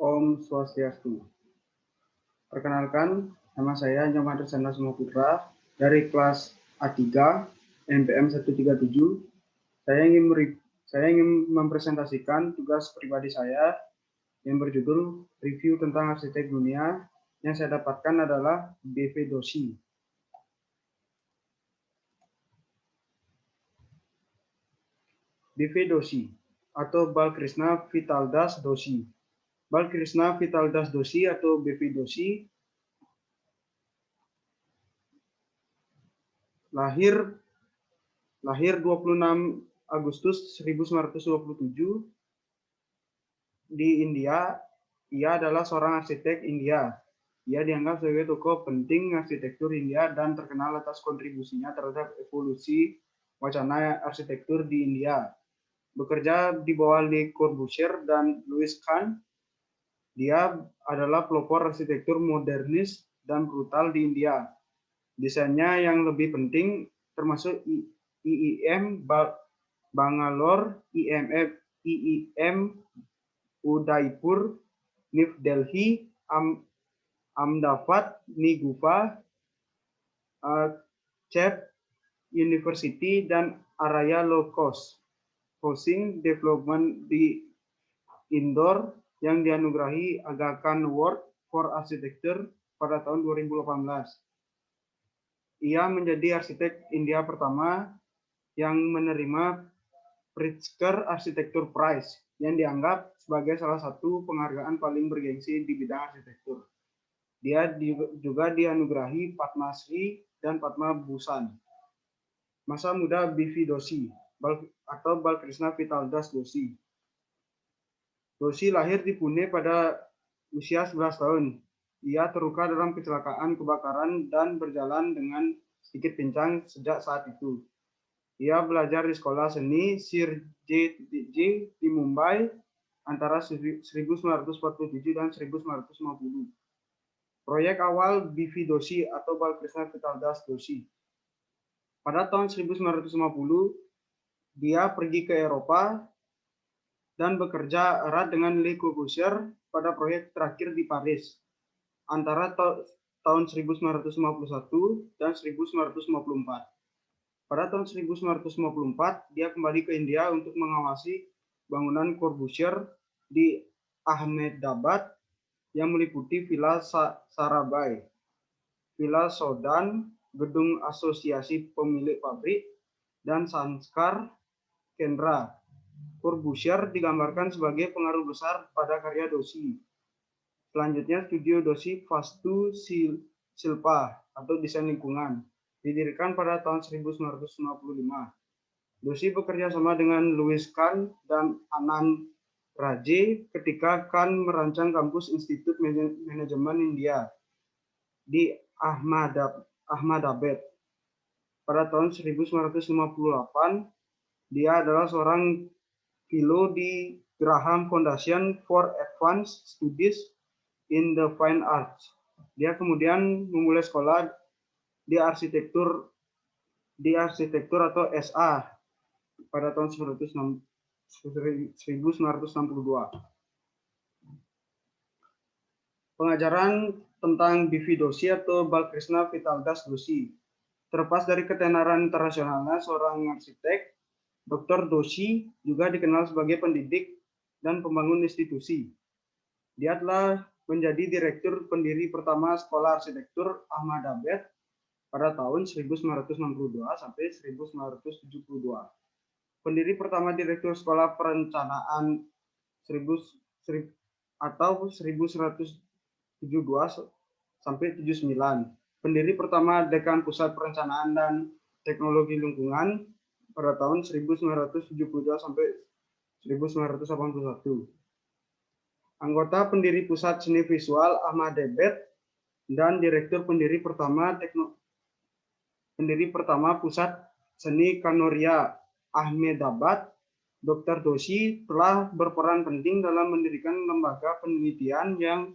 Om Swastiastu. Perkenalkan, nama saya Nyoman Risana Sumaputra dari kelas A3 NPM 137. Saya ingin mempresentasikan tugas pribadi saya yang berjudul Review tentang Arsitek Dunia yang saya dapatkan adalah BV Dosi. BV Dosi atau Balkrishna Vitaldas Dosi. Balkrishna Vitaldas Dosi atau BV Dosi lahir 26 Agustus 1927 di India. Ia adalah seorang arsitek India. Ia dianggap sebagai tokoh penting arsitektur India dan terkenal atas kontribusinya terhadap evolusi wacana arsitektur di India. Bekerja di bawah Le Corbusier dan Louis Kahn, dia adalah pelopor arsitektur modernis dan brutal di India. Desainnya yang lebih penting termasuk IIM Bangalore, IIM Udaipur, New Delhi, Ahmedabad, Niguva, CEP University, dan Araya Low Cost Housing Development di Indore yang dianugerahi Aga Khan Award for Architecture pada tahun 2018. Ia menjadi arsitek India pertama yang menerima Pritzker Architecture Prize yang dianggap sebagai salah satu penghargaan paling bergengsi di bidang arsitektur. Dia juga dianugerahi Padma Shri dan Padma Bhushan. Masa muda BV Dosi atau Balkrishna Vitaldas Dosi. Dosi lahir di Pune pada usia 11 tahun. Ia terluka dalam kecelakaan kebakaran dan berjalan dengan sedikit pincang sejak saat itu. Ia belajar di sekolah seni Sir J.J. di Mumbai antara 1947 dan 1950. Proyek awal BV Dosi atau Balkrishna Vitaldas Dosi. Pada tahun 1950, dia pergi ke Eropa dan bekerja erat dengan Le Corbusier pada proyek terakhir di Paris antara tahun 1951 dan 1954. Pada tahun 1954, dia kembali ke India untuk mengawasi bangunan Corbusier di Ahmedabad yang meliputi Villa Sarabhai, Villa Sodan, Gedung Asosiasi Pemilik Pabrik, dan Sanskar Kendra. Corbusier digambarkan sebagai pengaruh besar pada karya Dosi. Selanjutnya, studio Dosi Vastu Silpa atau desain lingkungan didirikan pada tahun 1955. Dosi bekerja sama dengan Louis Kahn dan Anand Raje ketika Kahn merancang kampus Institut Manajemen India di Ahmedabad. Pada tahun 1958, dia adalah seorang fellow di Graham Foundation for Advanced Studies in the Fine Arts. Dia kemudian memulai sekolah di arsitektur atau SA pada tahun 1962. Pengajaran tentang BV Dosi atau Balkrishna Vitaldas Dosi. Terlepas dari ketenaran internasionalnya seorang arsitek, Dr. Dosi juga dikenal sebagai pendidik dan pembangun institusi. Dia telah menjadi direktur pendiri pertama Sekolah Arsitektur Ahmedabad pada tahun 1962 sampai 1972. Pendiri pertama Direktur Sekolah Perencanaan 1972 sampai 79. Pendiri pertama Dekan Pusat Perencanaan dan Teknologi Lingkungan pada tahun 1972 sampai 1981. Anggota pendiri Pusat Seni Visual Ahmedabad dan Direktur pendiri pertama Pusat Seni Kanoria Ahmedabad. Dr. Dosi telah berperan penting dalam mendirikan lembaga penelitian yang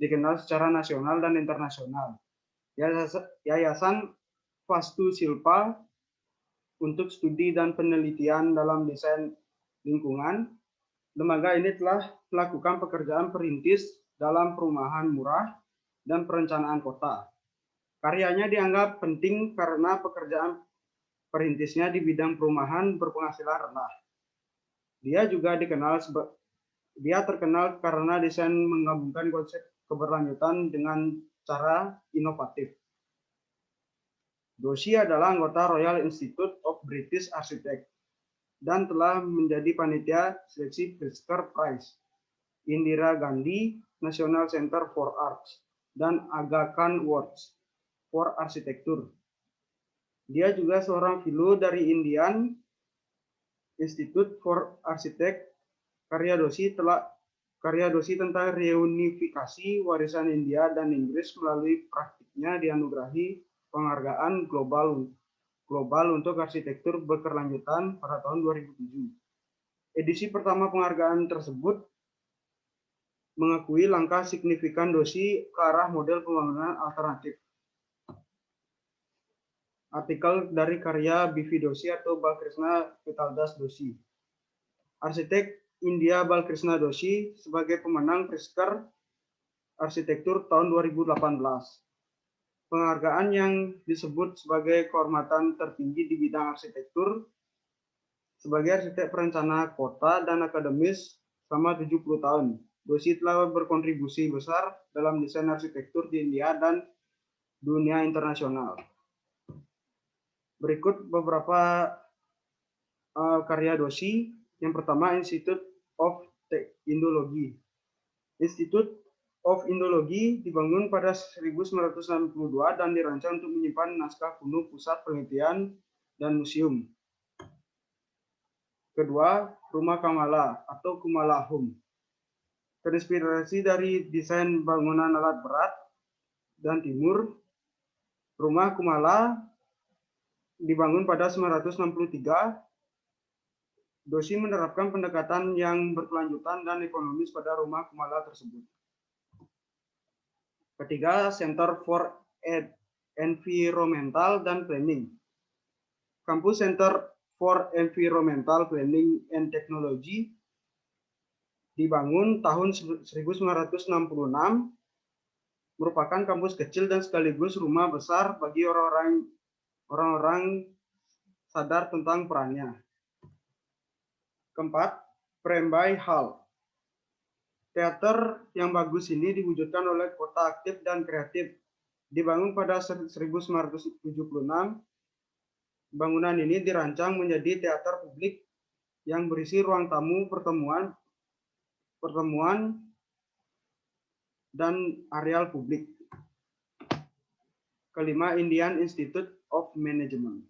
dikenal secara nasional dan internasional. Yayasan Vastu Silpa untuk studi dan penelitian dalam desain lingkungan. Lembaga ini telah melakukan pekerjaan perintis dalam perumahan murah dan perencanaan kota. Karyanya dianggap penting karena pekerjaan perintisnya di bidang perumahan berpenghasilan rendah. Dia terkenal karena desain menggabungkan konsep keberlanjutan dengan cara inovatif. Doshi adalah anggota Royal Institute of British Architects dan telah menjadi panitia seleksi Pritzker Prize, Indira Gandhi National Center for Arts, dan Aga Khan Awards for Architecture. Dia juga seorang fellow dari Indian Institute for Architects. Karya Doshi tentang reunifikasi warisan India dan Inggris melalui praktiknya dianugerahi penghargaan global untuk arsitektur berkelanjutan pada tahun 2007. Edisi pertama penghargaan tersebut mengakui langkah signifikan Doshi ke arah model pembangunan alternatif. Artikel dari karya B.V. Doshi atau Balkrishna Vitaldas Doshi. Arsitek India Balkrishna Doshi sebagai pemenang Pritzker Arsitektur tahun 2018. Penghargaan yang disebut sebagai kehormatan tertinggi di bidang arsitektur sebagai arsitek perencana kota dan akademis selama 70 tahun. Doshi telah berkontribusi besar dalam desain arsitektur di India dan dunia internasional. Berikut beberapa karya Doshi. Yang pertama, Institute of Indology. Institute of Indology dibangun pada 1962 dan dirancang untuk menyimpan naskah kuno pusat penelitian dan museum. Kedua, Rumah Kamala atau Kumala Home. Terinspirasi dari desain bangunan alat berat dan timur, Rumah Kumala dibangun pada 1963. Doshi menerapkan pendekatan yang berkelanjutan dan ekonomis pada rumah Kumala tersebut. Ketiga, Center for Environmental dan Planning. Kampus Center for Environmental Planning and Technology dibangun tahun 1966, merupakan kampus kecil dan sekaligus rumah besar bagi orang-orang sadar tentang perannya. Keempat, Prembai Hall. Teater yang bagus ini diwujudkan oleh kota aktif dan kreatif. Dibangun pada 1976, bangunan ini dirancang menjadi teater publik yang berisi ruang tamu, pertemuan, dan areal publik. Kelima, Indian Institute of Management.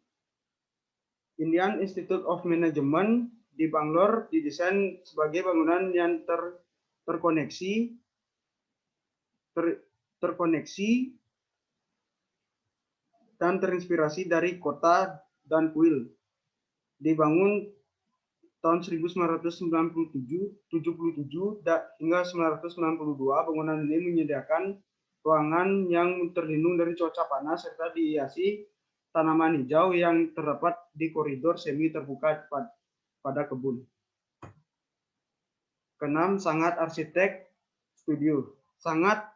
Indian Institute of Management di Bangalore didesain sebagai bangunan yang terkoneksi dan terinspirasi dari kota dan kuil. Dibangun tahun 1977 hingga 1992, bangunan ini menyediakan ruangan yang terlindung dari cuaca panas serta dihiasi tanaman hijau yang terdapat di koridor semi terbuka pada kebun. Keenam, Sangat Arsitek Studio. Sangat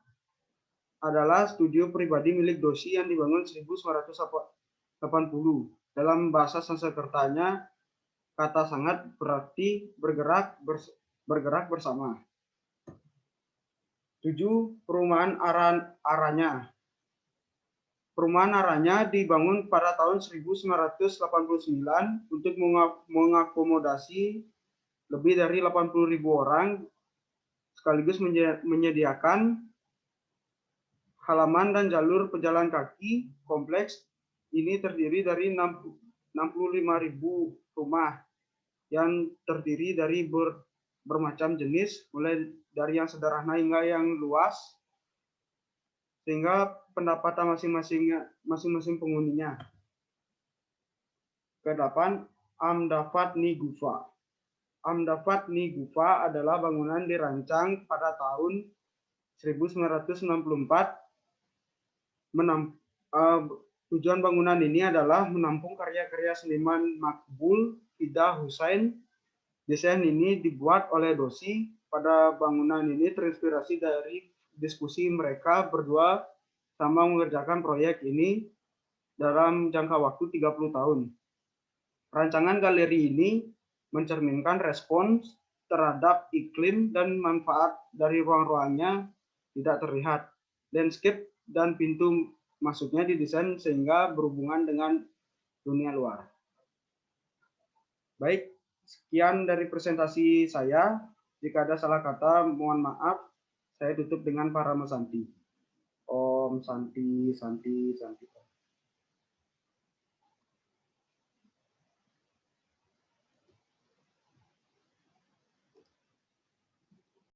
adalah studio pribadi milik Doshi yang dibangun 1980. Dalam bahasa Sanskertanya, kata sangat berarti bergerak bersama. 7. Perumahan Aranya. Perumahan Aranya dibangun pada tahun 1989 untuk mengakomodasi lebih dari 80.000 orang, sekaligus menyediakan halaman dan jalur pejalan kaki. Kompleks ini terdiri dari 65.000 rumah yang terdiri dari bermacam jenis, mulai dari yang sederhana hingga yang luas, sehingga pendapatan masing-masing penghuninya. Kedelapan, Ahmedabad-Ni Gufa. Ahmedabad-Ni Gufa adalah bangunan dirancang pada tahun 1964. Tujuan bangunan ini adalah menampung karya-karya seniman Makbul Fida Hussain. Desain ini dibuat oleh Doshi pada bangunan ini terinspirasi dari diskusi mereka berdua sama mengerjakan proyek ini dalam jangka waktu 30 tahun. Rancangan galeri ini mencerminkan respons terhadap iklim dan manfaat dari ruang-ruangnya tidak terlihat. Landscape dan pintu masuknya didesain sehingga berhubungan dengan dunia luar. Baik, sekian dari presentasi saya. Jika ada salah kata, mohon maaf. Saya tutup dengan Parama Santi. Om Santi, Santi, Santi.